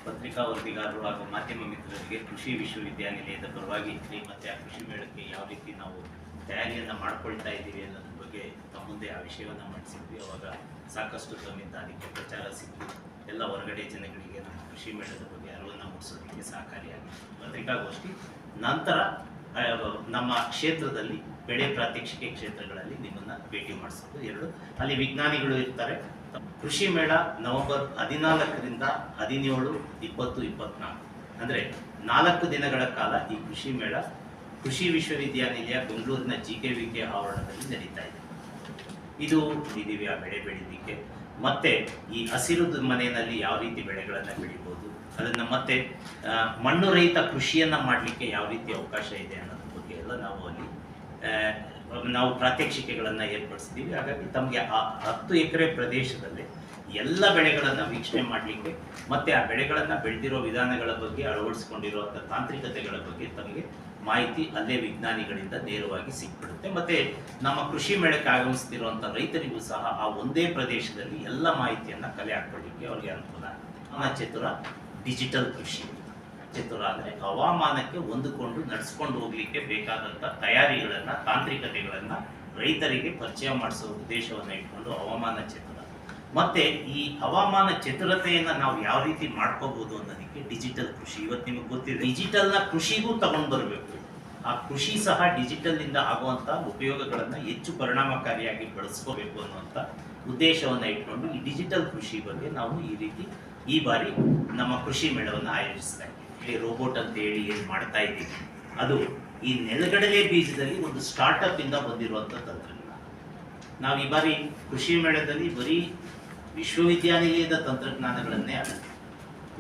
ಪತ್ರಿಕಾ ವರದಿಗಾರರು ಹಾಗೂ ಮಾಧ್ಯಮ ಮಿತ್ರರಿಗೆ ಕೃಷಿ ವಿಶ್ವವಿದ್ಯಾನಿಲಯದ ಪರವಾಗಿ ಮತ್ತು ಆ ಕೃಷಿ ಮೇಳಕ್ಕೆ ಯಾವ ರೀತಿ ನಾವು ತಯಾರಿಯನ್ನು ಮಾಡ್ಕೊಳ್ತಾ ಇದ್ದೀವಿ ಅನ್ನೋದ್ರ ಬಗ್ಗೆ ತಮ್ಮ ಮುಂದೆ ಆ ವಿಷಯವನ್ನು ಮಂಡಿಸಿದ್ವಿ. ಅವಾಗ ಸಾಕಷ್ಟು ತಮ್ಮಿಂದ ಅದಕ್ಕೆ ಪ್ರಚಾರ ಸಿಕ್ತು. ಎಲ್ಲ ಹೊರಗಡೆ ಜನಗಳಿಗೆ ನಮ್ಮ ಕೃಷಿ ಮೇಳದ ಬಗ್ಗೆ ಅರಿವನ್ನು ಮೂಡಿಸೋದಕ್ಕೆ ಸಹಕಾರಿಯಾಗಿದೆ ಪತ್ರಿಕಾಗೋಷ್ಠಿ. ನಂತರ ನಮ್ಮ ಕ್ಷೇತ್ರದಲ್ಲಿ ಬೆಳೆ ಪ್ರಾತ್ಯಕ್ಷಿಕೆ ಕ್ಷೇತ್ರಗಳಲ್ಲಿ ನಿಮ್ಮನ್ನು ಭೇಟಿ ಮಾಡಿಸೋದು. ಎರಡು ಅಲ್ಲಿ ವಿಜ್ಞಾನಿಗಳು ಇರ್ತಾರೆ. ಕೃಷಿ ಮೇಳ ನವೆಂಬರ್ 14ರಿಂದ 17, 20, 24 ಅಂದರೆ 4 ದಿನಗಳ ಕಾಲ ಈ ಕೃಷಿ ಮೇಳ ಕೃಷಿ ವಿಶ್ವವಿದ್ಯಾನಿಲಯ ಬೆಂಗಳೂರಿನ GKVK ಆವರಣದಲ್ಲಿ ನಡೀತಾ ಇದೆ. ಇದು ಆ ಬೆಳೆ ಬೆಳೀಲಿಕ್ಕೆ ಮತ್ತೆ ಈ ಹಸಿರು ಮನೆಯಲ್ಲಿ ಯಾವ ರೀತಿ ಬೆಳೆಗಳನ್ನು ಬೆಳಿಬೋದು, ಅದನ್ನು ಮತ್ತೆ ಮಣ್ಣು ರಹಿತ ಕೃಷಿಯನ್ನು ಮಾಡಲಿಕ್ಕೆ ಯಾವ ರೀತಿ ಅವಕಾಶ ಇದೆ ಅನ್ನೋದ್ರ ಬಗ್ಗೆ ಎಲ್ಲ ನಾವು ಪ್ರಾತ್ಯಕ್ಷಿಕೆಗಳನ್ನು ಏರ್ಪಡಿಸ್ತೀವಿ. ಹಾಗಾಗಿ ತಮಗೆ ಆ 10 ಎಕರೆ ಪ್ರದೇಶದಲ್ಲಿ ಎಲ್ಲ ಬೆಳೆಗಳನ್ನು ವೀಕ್ಷಣೆ ಮಾಡಲಿಕ್ಕೆ ಮತ್ತು ಆ ಬೆಳೆಗಳನ್ನು ಬೆಳೆದಿರೋ ವಿಧಾನಗಳ ಬಗ್ಗೆ ಅಳವಡಿಸ್ಕೊಂಡಿರುವಂಥ ತಾಂತ್ರಿಕತೆಗಳ ಬಗ್ಗೆ ತಮಗೆ ಮಾಹಿತಿ ಅಲ್ಲೇ ವಿಜ್ಞಾನಿಗಳಿಂದ ನೇರವಾಗಿ ಸಿಕ್ಬಿಡುತ್ತೆ. ಮತ್ತು ನಮ್ಮ ಕೃಷಿ ಮೇಳಕ್ಕೆ ಆಗಮಿಸ್ತಿರುವಂಥ ರೈತರಿಗೂ ಸಹ ಆ ಒಂದೇ ಪ್ರದೇಶದಲ್ಲಿ ಎಲ್ಲ ಮಾಹಿತಿಯನ್ನು ಕಲೆ ಹಾಕ್ಕೊಳ್ಳಿಕ್ಕೆ ಅವರಿಗೆ ಅನುಕೂಲ ಆಗುತ್ತೆ. ಚತುರ ಡಿಜಿಟಲ್ ಕೃಷಿ. ಚತುರ ಅಂದರೆ ಹವಾಮಾನಕ್ಕೆ ಹೊಂದಿಕೊಂಡು ನಡೆಸ್ಕೊಂಡು ಹೋಗ್ಲಿಕ್ಕೆ ಬೇಕಾದಂಥ ತಯಾರಿಗಳನ್ನು, ತಾಂತ್ರಿಕತೆಗಳನ್ನು ರೈತರಿಗೆ ಪರಿಚಯ ಮಾಡಿಸೋ ಉದ್ದೇಶವನ್ನು ಇಟ್ಕೊಂಡು ಹವಾಮಾನ ಚತುರ. ಮತ್ತು ಈ ಹವಾಮಾನ ಚತುರತೆಯನ್ನು ನಾವು ಯಾವ ರೀತಿ ಮಾಡ್ಕೋಬೋದು ಅನ್ನೋದಕ್ಕೆ ಡಿಜಿಟಲ್ ಕೃಷಿ. ಇವತ್ತು ನಿಮಗೆ ಗೊತ್ತಿದೆ, ಡಿಜಿಟಲ್ನ ಕೃಷಿಗೂ ತಗೊಂಡು ಬರಬೇಕು. ಆ ಕೃಷಿ ಸಹ ಡಿಜಿಟಲ್ನಿಂದ ಆಗುವಂಥ ಉಪಯೋಗಗಳನ್ನು ಹೆಚ್ಚು ಪರಿಣಾಮಕಾರಿಯಾಗಿ ಬಳಸ್ಕೋಬೇಕು ಅನ್ನುವಂಥ ಉದ್ದೇಶವನ್ನು ಇಟ್ಕೊಂಡು ಈ ಡಿಜಿಟಲ್ ಕೃಷಿ ಬಗ್ಗೆ ನಾವು ಈ ಬಾರಿ ನಮ್ಮ ಕೃಷಿ ಮೇಳವನ್ನು ಆಯೋಜಿಸ್ತಾ ಇದ್ದೀವಿ. ಇಲ್ಲಿ ರೋಬೋಟ್ ಅಂತ ಹೇಳಿ ಏನು ಮಾಡ್ತಾ ಇದ್ದೀವಿ, ಅದು ಈ ನೆಲಗಡಲೆ ಬೀಜದಲ್ಲಿ ಒಂದು ಸ್ಟಾರ್ಟಪ್ ಇಂದ ಬಂದಿರುವಂಥ ತಂತ್ರಜ್ಞಾನ. ನಾವು ಈ ಬಾರಿ ಕೃಷಿ ಮೇಳದಲ್ಲಿ ಬರೀ ವಿಶ್ವವಿದ್ಯಾನಿಲಯದ ತಂತ್ರಜ್ಞಾನಗಳನ್ನೇ ಅಲ್ಲ,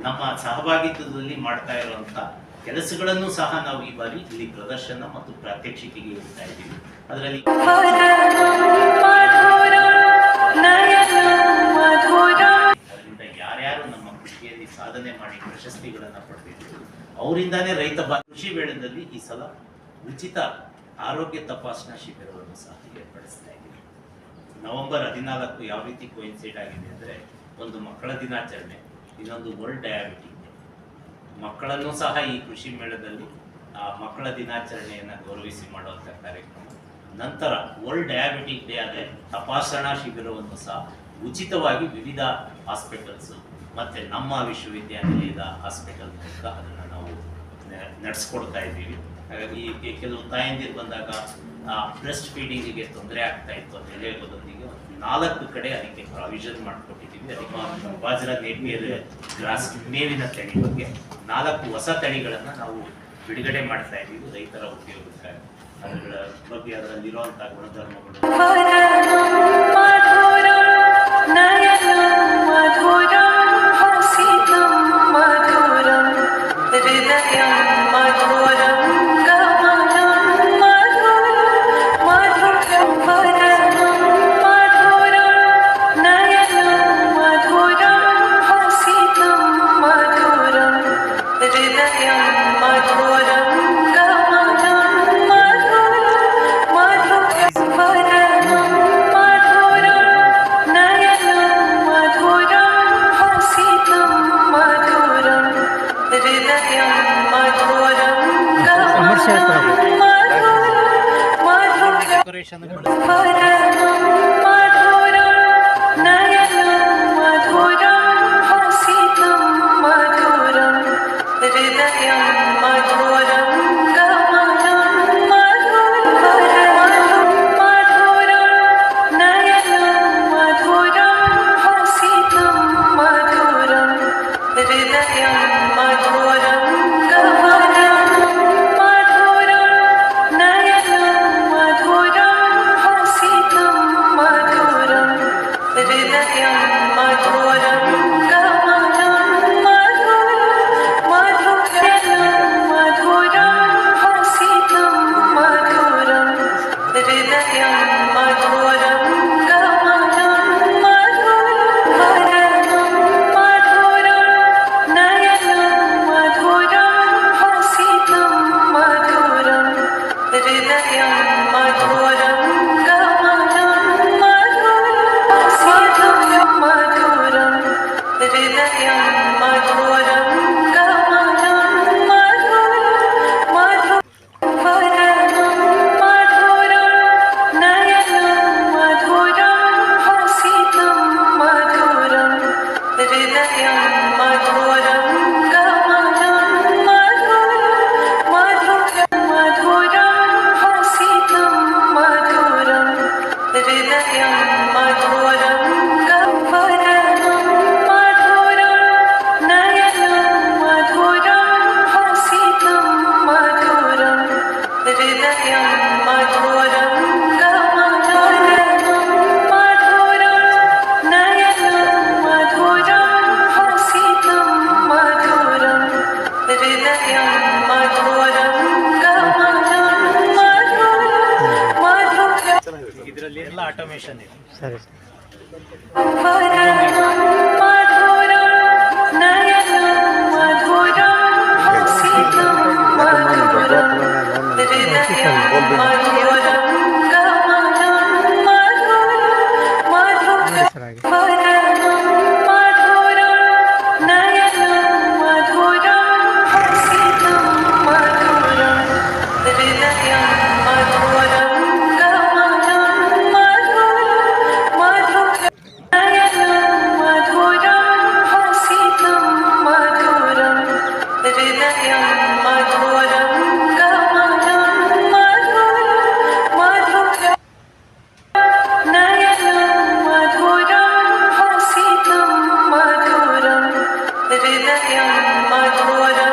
ನಮ್ಮ ಸಹಭಾಗಿತ್ವದಲ್ಲಿ ಮಾಡ್ತಾ ಇರುವಂಥ ಕೆಲಸಗಳನ್ನು ಸಹ ನಾವು ಈ ಬಾರಿ ಇಲ್ಲಿ ಪ್ರದರ್ಶನ ಮತ್ತು ಪ್ರಾತ್ಯಕ್ಷಿಕೆಗೆ ಇಡ್ತಾ ಇದ್ದೀವಿ. ಅದರಲ್ಲಿ ಯಾರ್ಯಾರು ನಮ್ಮ ಕೃಷಿಯಲ್ಲಿ ಸಾಧನೆ ಮಾಡಿ ಪ್ರಶಸ್ತಿಗಳನ್ನು ಪಡೆದಿದ್ರು ಅವರಿಂದಾನೇ ರೈತ ಕೃಷಿ ಮೇಳದಲ್ಲಿ ಈ ಸಲ ಉಚಿತ ಆರೋಗ್ಯ ತಪಾಸಣಾ ಶಿಬಿರವನ್ನು ಸಹ ಏರ್ಪಡಿಸ್ತಾ ಇದ್ದೀವಿ. ನವೆಂಬರ್ 14 ಯಾವ ರೀತಿ ಕೋಯಿನ್ಸೈಡ್ ಆಗಿದೆ ಅಂದರೆ, ಒಂದು ಮಕ್ಕಳ ದಿನಾಚರಣೆ, ಇನ್ನೊಂದು ವರ್ಲ್ಡ್ ಡಯಾಬಿಟಿಕ್ ಡೇ. ಮಕ್ಕಳನ್ನು ಸಹ ಈ ಕೃಷಿ ಮೇಳದಲ್ಲಿ ಆ ಮಕ್ಕಳ ದಿನಾಚರಣೆಯನ್ನು ಗೌರವಿಸಿ ಮಾಡುವಂಥ ಕಾರ್ಯಕ್ರಮ. ನಂತರ ವರ್ಲ್ಡ್ ಡಯಾಬಿಟಿಕ್ ಡೇ ಆದರೆ ತಪಾಸಣಾ ಶಿಬಿರವನ್ನು ಸಹ ಉಚಿತವಾಗಿ ವಿವಿಧ ಹಾಸ್ಪಿಟಲ್ಸು ಮತ್ತು ನಮ್ಮ ವಿಶ್ವವಿದ್ಯಾನಿಲಯದ ಹಾಸ್ಪಿಟಲ್ ಮೂಲಕ ಅದನ್ನು ನಾವು ನಡೆಸ್ಕೊಡ್ತಾ ಇದ್ದೀವಿ. ಹಾಗಾಗಿ ಕೆಲವು ತಾಯಂದಿರು ಬಂದಾಗ ಬ್ರೆಸ್ಟ್ ಫೀಡಿಂಗಿಗೆ ತೊಂದರೆ ಆಗ್ತಾ ಇತ್ತು, ಅದೆಲ್ಲೇ ಬದಲಿಗೆ 4 ಕಡೆ ಅದಕ್ಕೆ ಪ್ರಾವಿಷನ್ ಮಾಡಿಕೊಟ್ಟಿದ್ದೀವಿ. ಅದಕ್ಕೆ ಬಾಜ್ರಾ ನೇಪಿಯರ್ ಗ್ರಾಸ್ ಮೇವಿನ ತಳಿ ಬಗ್ಗೆ 4 ಹೊಸ ತಳಿಗಳನ್ನು ನಾವು ಬಿಡುಗಡೆ ಮಾಡ್ತಾ ಇದ್ದೀವಿ ರೈತರ ಉಪಯೋಗಕ್ಕಾಗಿ. ಅದರ ಬಗ್ಗೆ ಅದರಲ್ಲಿರುವಂಥ ಗುಣಧರ್ಮಗಳು ಡೆಕೋರೇಷನ್ हृदयं मधुरं गमनं मधुरं मधुरं नयनं मधुरं हसितं मधुरं हृदयं मधुरं गमनं मधुरं मधुरं हसितं मधुरं हृदयं मधुरं गमनं मधुरं नयनं मधुरं हसितं मधुरं हृदयं मधुरं गमनं मधुरं नयनं मधुरं हसितं मधुरं हृदयं मधुरं गमनं मधुरं ಇದರಲ್ಲಿ ಎಲ್ಲ ಆಟೋಮೇಷನ್ ಇದೆ. ಸರಿ मधुरं नयनं मधुरं हसितं मधुरं हृदयं मधुरं गमनं मधुरं ಸರ್ ಹಾಗೆ मधुरं नयनं मधुरं हसितं मधुरं हृदयं मधुरं गमनं मधुरं नयनं मधुरं हसितं मधुरं हृदयं मधुरं गमनं मधुरं नयनं मधुरं हसितं मधुरं हृदयं मधुरं